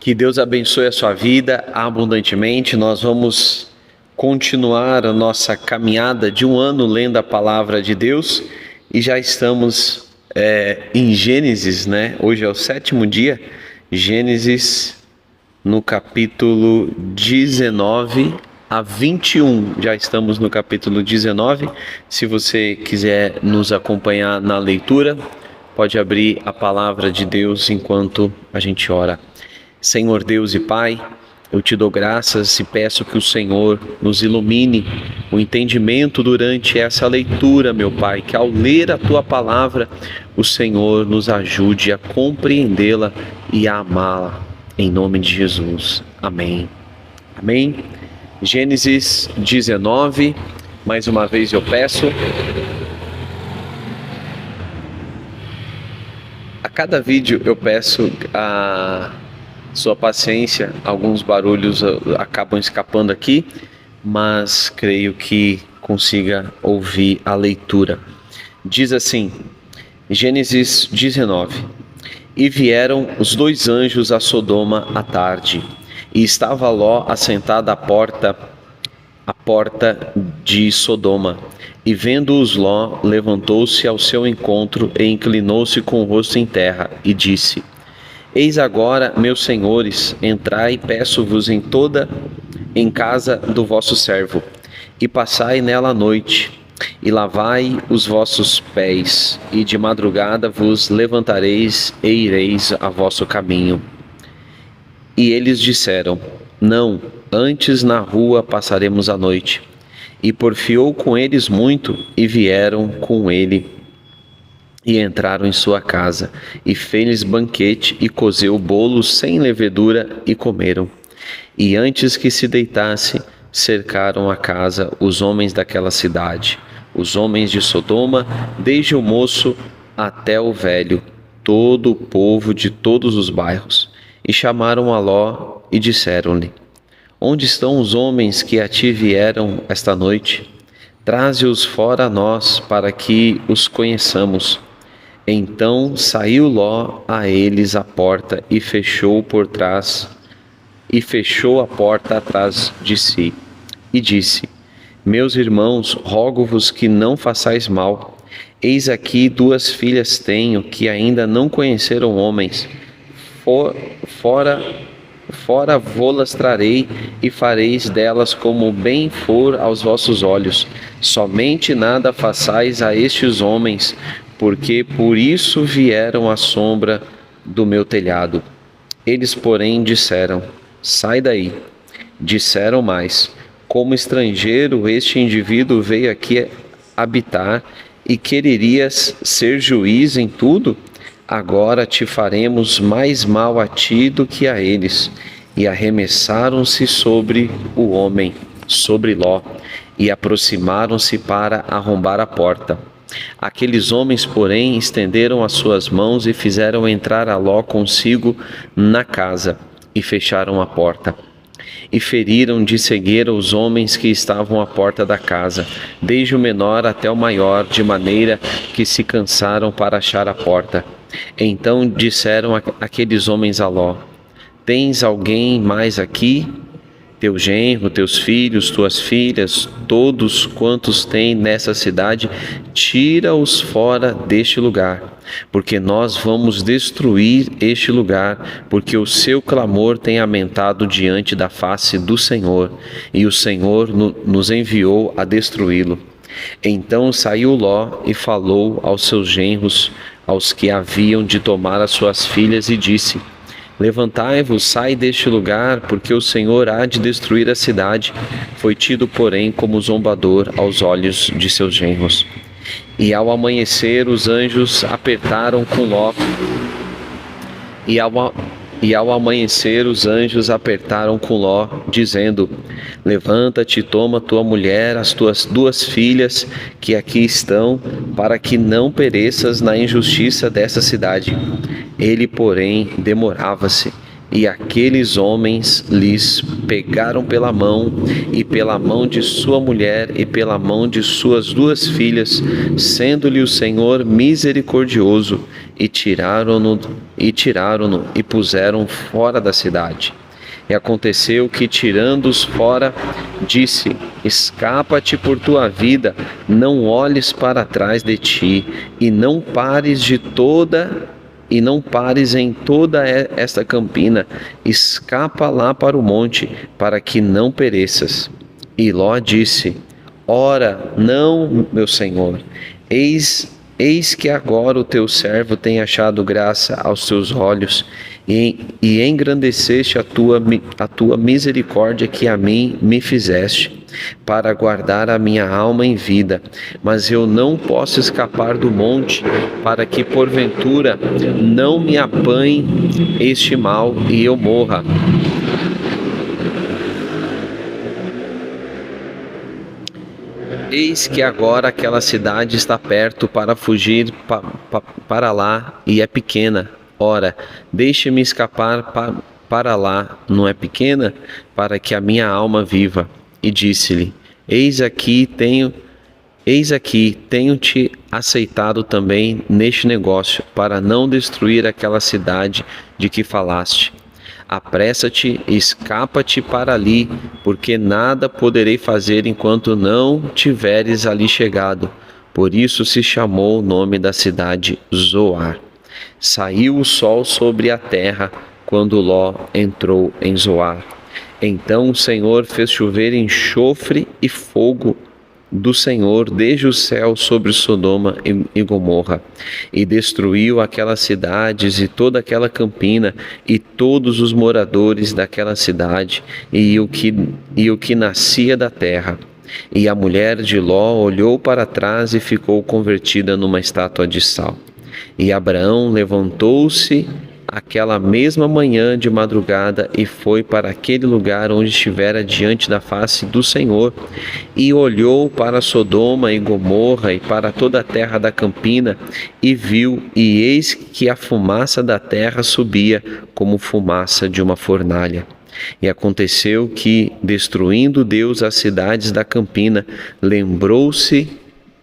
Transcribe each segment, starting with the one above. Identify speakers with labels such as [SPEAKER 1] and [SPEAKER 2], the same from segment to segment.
[SPEAKER 1] Que Deus abençoe a sua vida abundantemente. Nós vamos continuar a nossa caminhada de um ano lendo a palavra de Deus e já estamos em Gênesis, né? Hoje é o 7º dia, Gênesis no capítulo 19 a 21. Já estamos no capítulo 19. Se você quiser nos acompanhar na leitura, pode abrir a palavra de Deus enquanto a gente ora. Senhor Deus e Pai, eu te dou graças e peço que o Senhor nos ilumine o entendimento durante essa leitura, meu Pai, que ao ler a Tua palavra, o Senhor nos ajude a compreendê-la e a amá-la. Em nome de Jesus. Amém. Amém. Gênesis 19, mais uma vez eu peço. A cada vídeo eu peço a sua paciência, alguns barulhos acabam escapando aqui, mas creio que consiga ouvir a leitura. Diz assim, Gênesis 19: E vieram os 2 anjos a Sodoma à tarde, e estava Ló assentado à porta de Sodoma. E vendo-os Ló, levantou-se ao seu encontro e inclinou-se com o rosto em terra, e disse: Eis agora, meus senhores, entrai, peço-vos em casa do vosso servo, e passai nela a noite, e lavai os vossos pés, e de madrugada vos levantareis e ireis a vosso caminho. E eles disseram: Não, antes na rua passaremos a noite. E porfiou com eles muito, e vieram com ele, e entraram em sua casa, e fez-lhes banquete, e cozeu bolos sem levedura, e comeram. E antes que se deitasse, cercaram a casa os homens daquela cidade, os homens de Sodoma, desde o moço até o velho, todo o povo de todos os bairros. E chamaram a Ló e disseram-lhe: Onde estão os homens que a ti vieram esta noite? Traze-os fora a nós, para que os conheçamos. Então saiu Ló a eles à porta e fechou a porta atrás de si. E disse: Meus irmãos, rogo-vos que não façais mal. Eis aqui 2 filhas tenho, que ainda não conheceram homens. Fora vô-las trarei, e fareis delas como bem for aos vossos olhos. Somente nada façais a estes homens, porque por isso vieram à sombra do meu telhado. Eles, porém, disseram: Sai daí. Disseram mais: Como estrangeiro, este indivíduo veio aqui habitar, e quererias ser juiz em tudo? Agora te faremos mais mal a ti do que a eles. E arremessaram-se sobre o homem, sobre Ló, e aproximaram-se para arrombar a porta. Aqueles homens, porém, estenderam as suas mãos e fizeram entrar a Ló consigo na casa, e fecharam a porta. E feriram de cegueira os homens que estavam à porta da casa, desde o menor até o maior, de maneira que se cansaram para achar a porta. Então disseram aqueles homens a Ló: Tens alguém mais aqui? Teu genro, teus filhos, tuas filhas, todos quantos têm nessa cidade, tira-os fora deste lugar, porque nós vamos destruir este lugar, porque o seu clamor tem aumentado diante da face do Senhor, e o Senhor nos enviou a destruí-lo. Então saiu Ló e falou aos seus genros, aos que haviam de tomar as suas filhas, e disse: Levantai-vos, sai deste lugar, porque o Senhor há de destruir a cidade. Foi tido, porém, como zombador aos olhos de seus genros. E ao amanhecer, os anjos apertaram com Ló. E ao amanhecer, os anjos apertaram com Ló, dizendo: Levanta-te, toma tua mulher, as tuas 2 filhas que aqui estão, para que não pereças na injustiça dessa cidade. Ele, porém, demorava-se, e aqueles homens lhes pegaram pela mão, e pela mão de sua mulher, e pela mão de suas 2 filhas, sendo-lhe o Senhor misericordioso, e tiraram-no e puseram fora da cidade. E aconteceu que, tirando-os fora, disse: escapa-te por tua vida, não olhes para trás de ti, e não pares em toda esta campina, escapa lá para o monte, para que não pereças. E Ló disse: ora, não, meu senhor, eis que agora o teu servo tem achado graça aos teus olhos, e engrandeceste a tua misericórdia que a mim me fizeste, para guardar a minha alma em vida. Mas eu não posso escapar do monte, para que porventura não me apanhe este mal e eu morra. Eis que agora aquela cidade está perto para fugir para lá, e é pequena. Ora, deixe-me escapar para lá, não é pequena? Para que a minha alma viva. E disse-lhe: Eis aqui, tenho-te aceitado também neste negócio, para não destruir aquela cidade de que falaste. Apressa-te e escapa-te para ali, porque nada poderei fazer enquanto não tiveres ali chegado. Por isso se chamou o nome da cidade Zoar. Saiu o sol sobre a terra quando Ló entrou em Zoar. Então o Senhor fez chover enxofre e fogo do Senhor desde o céu sobre Sodoma e Gomorra, e destruiu aquelas cidades e toda aquela campina e todos os moradores daquela cidade e o que nascia da terra. E a mulher de Ló olhou para trás e ficou convertida numa estátua de sal. E Abraão levantou-se aquela mesma manhã de madrugada e foi para aquele lugar onde estivera diante da face do Senhor, e olhou para Sodoma e Gomorra e para toda a terra da campina, e viu, e eis que a fumaça da terra subia como fumaça de uma fornalha. E aconteceu que, destruindo Deus as cidades da campina, lembrou-se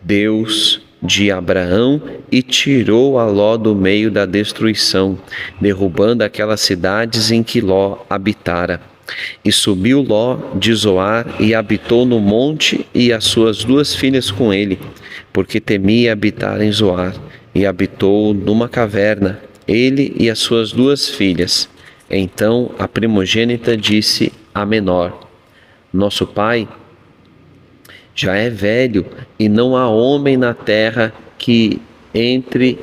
[SPEAKER 1] Deus de Abraão e tirou a Ló do meio da destruição, derrubando aquelas cidades em que Ló habitara. E subiu Ló de Zoar e habitou no monte, e as suas 2 filhas com ele, porque temia habitar em Zoar, e habitou numa caverna, ele e as suas 2 filhas. Então a primogênita disse à menor: nosso pai já é velho, e não há homem na terra que entre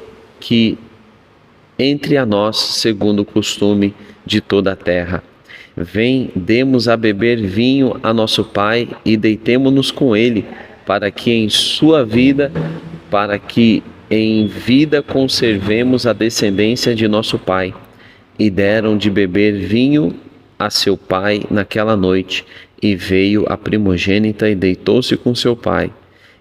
[SPEAKER 1] a nós segundo o costume de toda a terra. Vem, demos a beber vinho a nosso pai e deitemo-nos com ele, para que em vida conservemos a descendência de nosso pai. E deram de beber vinho a seu pai naquela noite. E veio a primogênita e deitou-se com seu pai.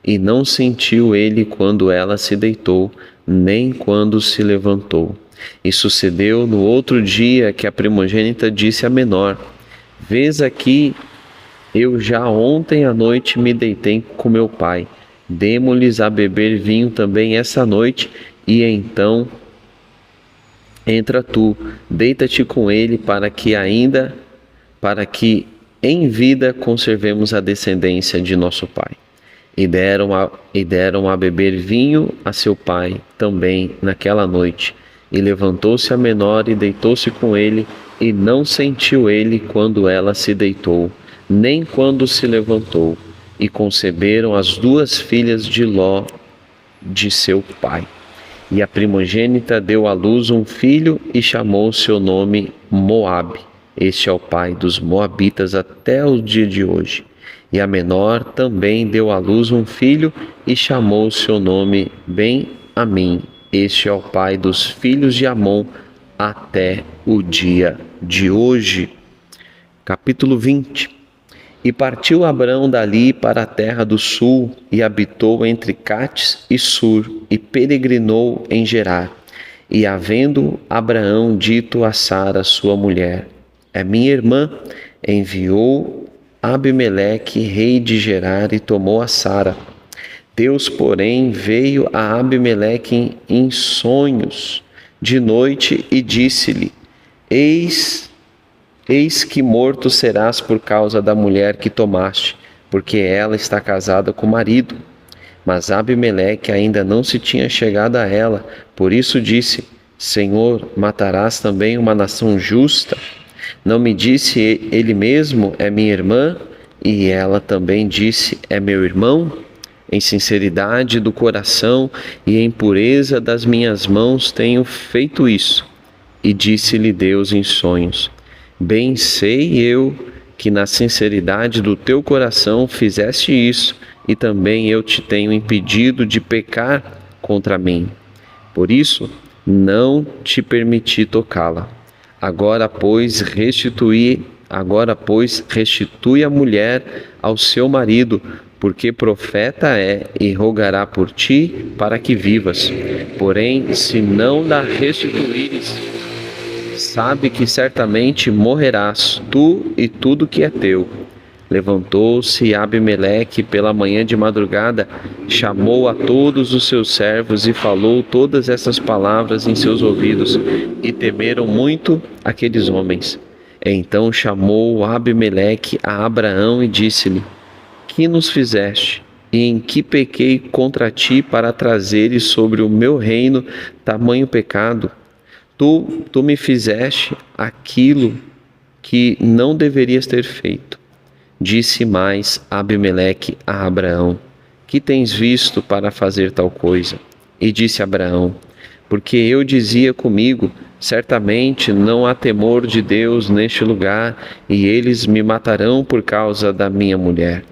[SPEAKER 1] E não sentiu ele quando ela se deitou, nem quando se levantou. E sucedeu no outro dia que a primogênita disse à menor: vês aqui, eu já ontem à noite me deitei com meu pai. Demo-lhes a beber vinho também essa noite, e então entra tu, deita-te com ele, para que em vida conservemos a descendência de nosso pai. E deram a beber vinho a seu pai também naquela noite. E levantou-se a menor e deitou-se com ele, e não sentiu ele quando ela se deitou, nem quando se levantou. E conceberam as 2 filhas de Ló, de seu pai. E a primogênita deu à luz um filho e chamou seu nome Moabe. Este é o pai dos moabitas até o dia de hoje. E a menor também deu à luz um filho e chamou seu nome Ben-Amim. Este é o pai dos filhos de Amon até o dia de hoje. Capítulo 20. E partiu Abrão dali para a terra do sul, e habitou entre Cates e Sur, e peregrinou em Gerar. E havendo Abraão dito a Sara, sua mulher: é minha irmã, enviou Abimeleque, rei de Gerar, e tomou a Sara. Deus, porém, veio a Abimeleque em sonhos de noite e disse-lhe: Eis que morto serás por causa da mulher que tomaste, porque ela está casada com o marido. Mas Abimeleque ainda não se tinha chegado a ela, por isso disse: Senhor, matarás também uma nação justa? Não me disse ele mesmo: é minha irmã? E ela também disse: é meu irmão? Em sinceridade do coração e em pureza das minhas mãos tenho feito isso. E disse-lhe Deus em sonhos: Bem sei eu que na sinceridade do teu coração fizeste isso, e também eu te tenho impedido de pecar contra mim. Por isso, não te permiti tocá-la. Agora, pois, restitui a mulher ao seu marido, porque profeta é, e rogará por ti para que vivas. Porém, se não la restituíres, sabe que certamente morrerás, tu e tudo que é teu. Levantou-se Abimeleque pela manhã de madrugada, chamou a todos os seus servos e falou todas essas palavras em seus ouvidos, e temeram muito aqueles homens. Então chamou Abimeleque a Abraão e disse-lhe: Que nos fizeste? E em que pequei contra ti para trazeres sobre o meu reino tamanho pecado? Tu me fizeste aquilo que não deverias ter feito. Disse mais Abimeleque a Abraão: Que tens visto para fazer tal coisa? E disse Abraão: Porque eu dizia comigo: Certamente não há temor de Deus neste lugar, e eles me matarão por causa da minha mulher.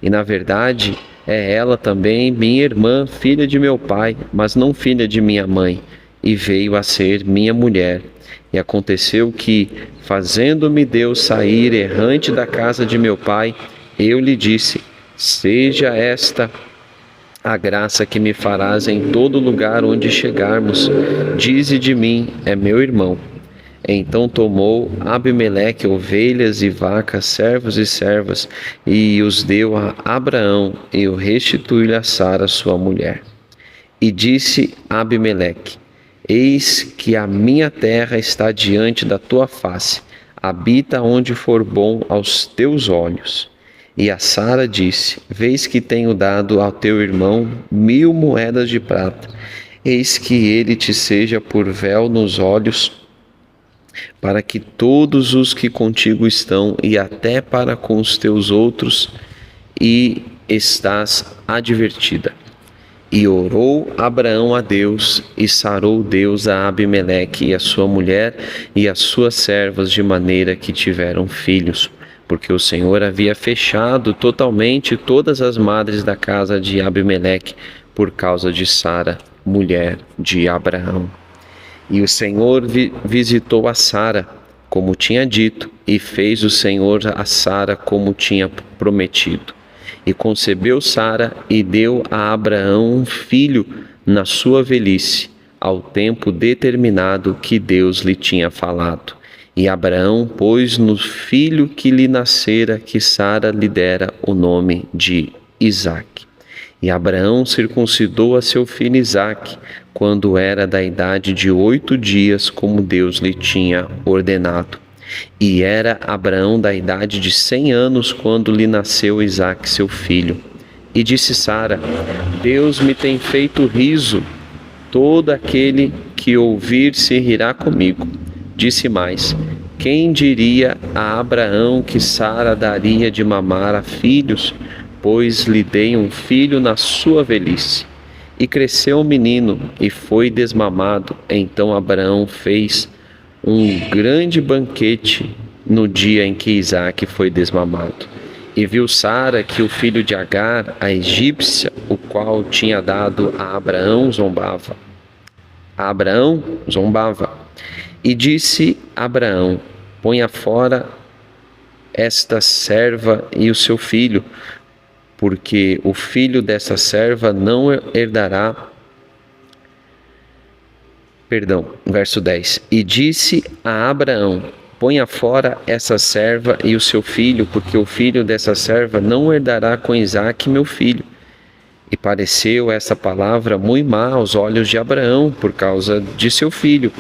[SPEAKER 1] E na verdade é ela também minha irmã, filha de meu pai, mas não filha de minha mãe, e veio a ser minha mulher. E aconteceu que, fazendo-me Deus sair errante da casa de meu pai, eu lhe disse: Seja esta a graça que me farás em todo lugar onde chegarmos. Dize de mim: é meu irmão. Então tomou Abimeleque ovelhas e vacas, servos e servas, e os deu a Abraão, e o restituiu-lhe a Sara, sua mulher. E disse Abimeleque: Eis que a minha terra está diante da tua face, habita onde for bom aos teus olhos. E a Sara disse: Vês que tenho dado ao teu irmão 1000 moedas de prata, eis que ele te seja por véu nos olhos, para que todos os que contigo estão, e até para com os teus outros, e estás advertida. E orou Abraão a Deus, e sarou Deus a Abimeleque e a sua mulher e as suas servas, de maneira que tiveram filhos, porque o Senhor havia fechado totalmente todas as madres da casa de Abimeleque por causa de Sara, mulher de Abraão. E o Senhor visitou a Sara, como tinha dito, e fez o Senhor a Sara como tinha prometido. E concebeu Sara e deu a Abraão um filho na sua velhice, ao tempo determinado que Deus lhe tinha falado. E Abraão pôs no filho que lhe nascera, que Sara lhe dera, o nome de Isaque. E Abraão circuncidou a seu filho Isaque, quando era da idade de 8 dias, como Deus lhe tinha ordenado. E era Abraão da idade de 100 anos, quando lhe nasceu Isaque, seu filho. E disse Sara: Deus me tem feito riso, todo aquele que ouvir se rirá comigo. Disse mais: Quem diria a Abraão que Sara daria de mamar a filhos, pois lhe dei um filho na sua velhice. E cresceu o menino, e foi desmamado. Então Abraão fez um grande banquete no dia em que Isaque foi desmamado. E viu Sara que o filho de Agar, a egípcia, o qual tinha dado a Abraão, zombava. E disse Abraão: Ponha fora esta serva e o seu filho, porque o filho dessa serva não herdará. Verso 10. E disse a Abraão: Ponha fora essa serva e o seu filho, porque o filho dessa serva não herdará com Isaque, meu filho. E pareceu essa palavra muito má aos olhos de Abraão por causa de seu filho.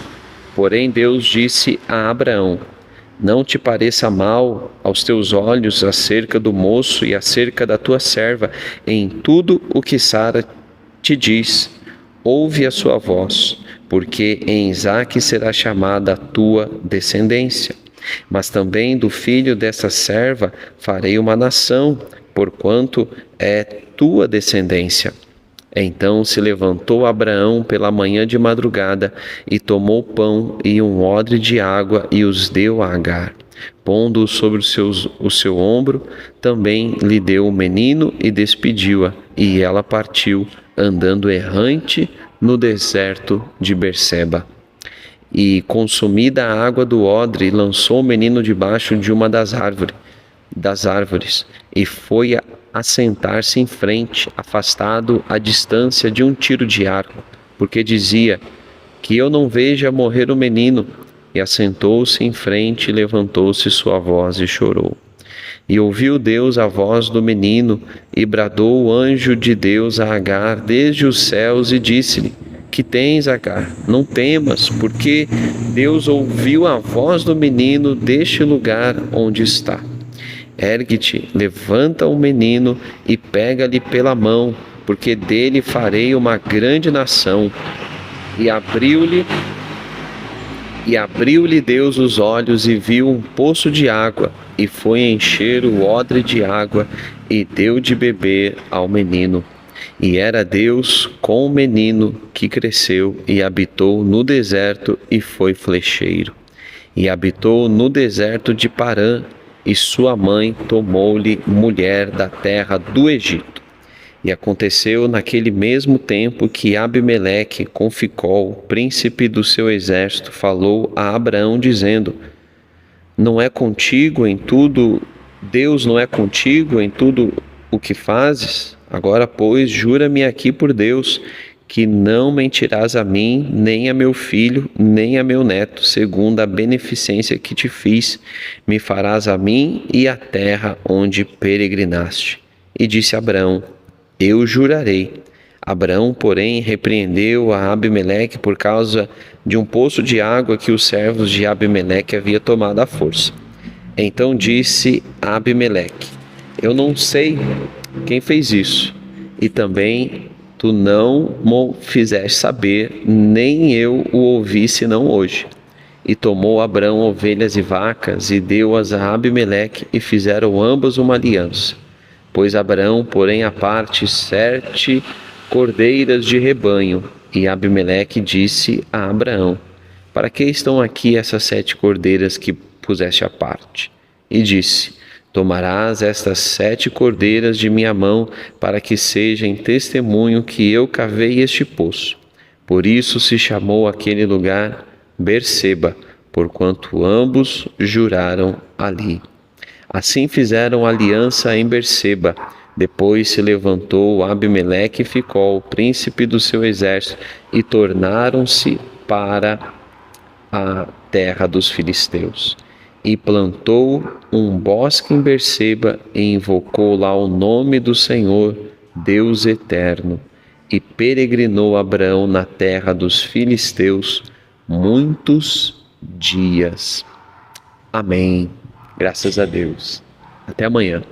[SPEAKER 1] Porém Deus disse a Abraão: não te pareça mal aos teus olhos acerca do moço e acerca da tua serva em tudo o que Sara te diz. Ouve a sua voz, porque em Isaque será chamada a tua descendência. Mas também do filho dessa serva farei uma nação, porquanto é tua descendência. Então se levantou Abraão pela manhã de madrugada e tomou pão e um odre de água e os deu a Agar. Pondo-o sobre o seu ombro, também lhe deu o menino e despediu-a, e ela partiu, andando errante no deserto de Berseba. E, consumida a água do odre, lançou o menino debaixo de uma das árvores, e foi assentar-se em frente, afastado à distância de um tiro de arco, porque dizia: que eu não veja morrer o menino. E assentou-se em frente, e levantou-se sua voz e chorou. E ouviu Deus a voz do menino, e bradou o anjo de Deus a Agar desde os céus, e disse-lhe: que tens, Agar? Não temas, porque Deus ouviu a voz do menino deste lugar onde está. Ergue-te, levanta o menino e pega-lhe pela mão, porque dele farei uma grande nação. E abriu-lhe Deus os olhos e viu um poço de água, e foi encher o odre de água e deu de beber ao menino. E era Deus com o menino, que cresceu e habitou no deserto e foi flecheiro. E habitou no deserto de Parã, e sua mãe tomou-lhe mulher da terra do Egito. E aconteceu naquele mesmo tempo que Abimeleque, com Ficol, príncipe do seu exército, falou a Abraão, dizendo: não é contigo em tudo, Deus não é contigo em tudo o que fazes? Agora, pois, jura-me aqui por Deus, que não mentirás a mim, nem a meu filho, nem a meu neto, segundo a beneficência que te fiz, me farás a mim e à terra onde peregrinaste. E disse Abraão: eu jurarei. Abraão, porém, repreendeu a Abimeleque por causa de um poço de água que os servos de Abimeleque haviam tomado à força. Então disse Abimeleque: eu não sei quem fez isso, e também tu não me fizeste saber, nem eu o ouvi senão hoje. E tomou Abraão ovelhas e vacas, e deu-as a Abimeleque, e fizeram ambos uma aliança. Pôs Abraão, porém, à parte 7 cordeiras de rebanho, e Abimeleque disse a Abraão: para que estão aqui essas 7 cordeiras que puseste à parte? E disse: tomarás estas 7 cordeiras de minha mão, para que seja em testemunho que eu cavei este poço. Por isso se chamou aquele lugar Berseba, porquanto ambos juraram ali. Assim fizeram aliança em Berseba. Depois se levantou Abimeleque e Ficol, príncipe do seu exército, e tornaram-se para a terra dos filisteus. E plantou um bosque em Berseba, e invocou lá o nome do Senhor, Deus eterno. E peregrinou Abraão na terra dos filisteus muitos dias. Amém. Graças a Deus. Até amanhã.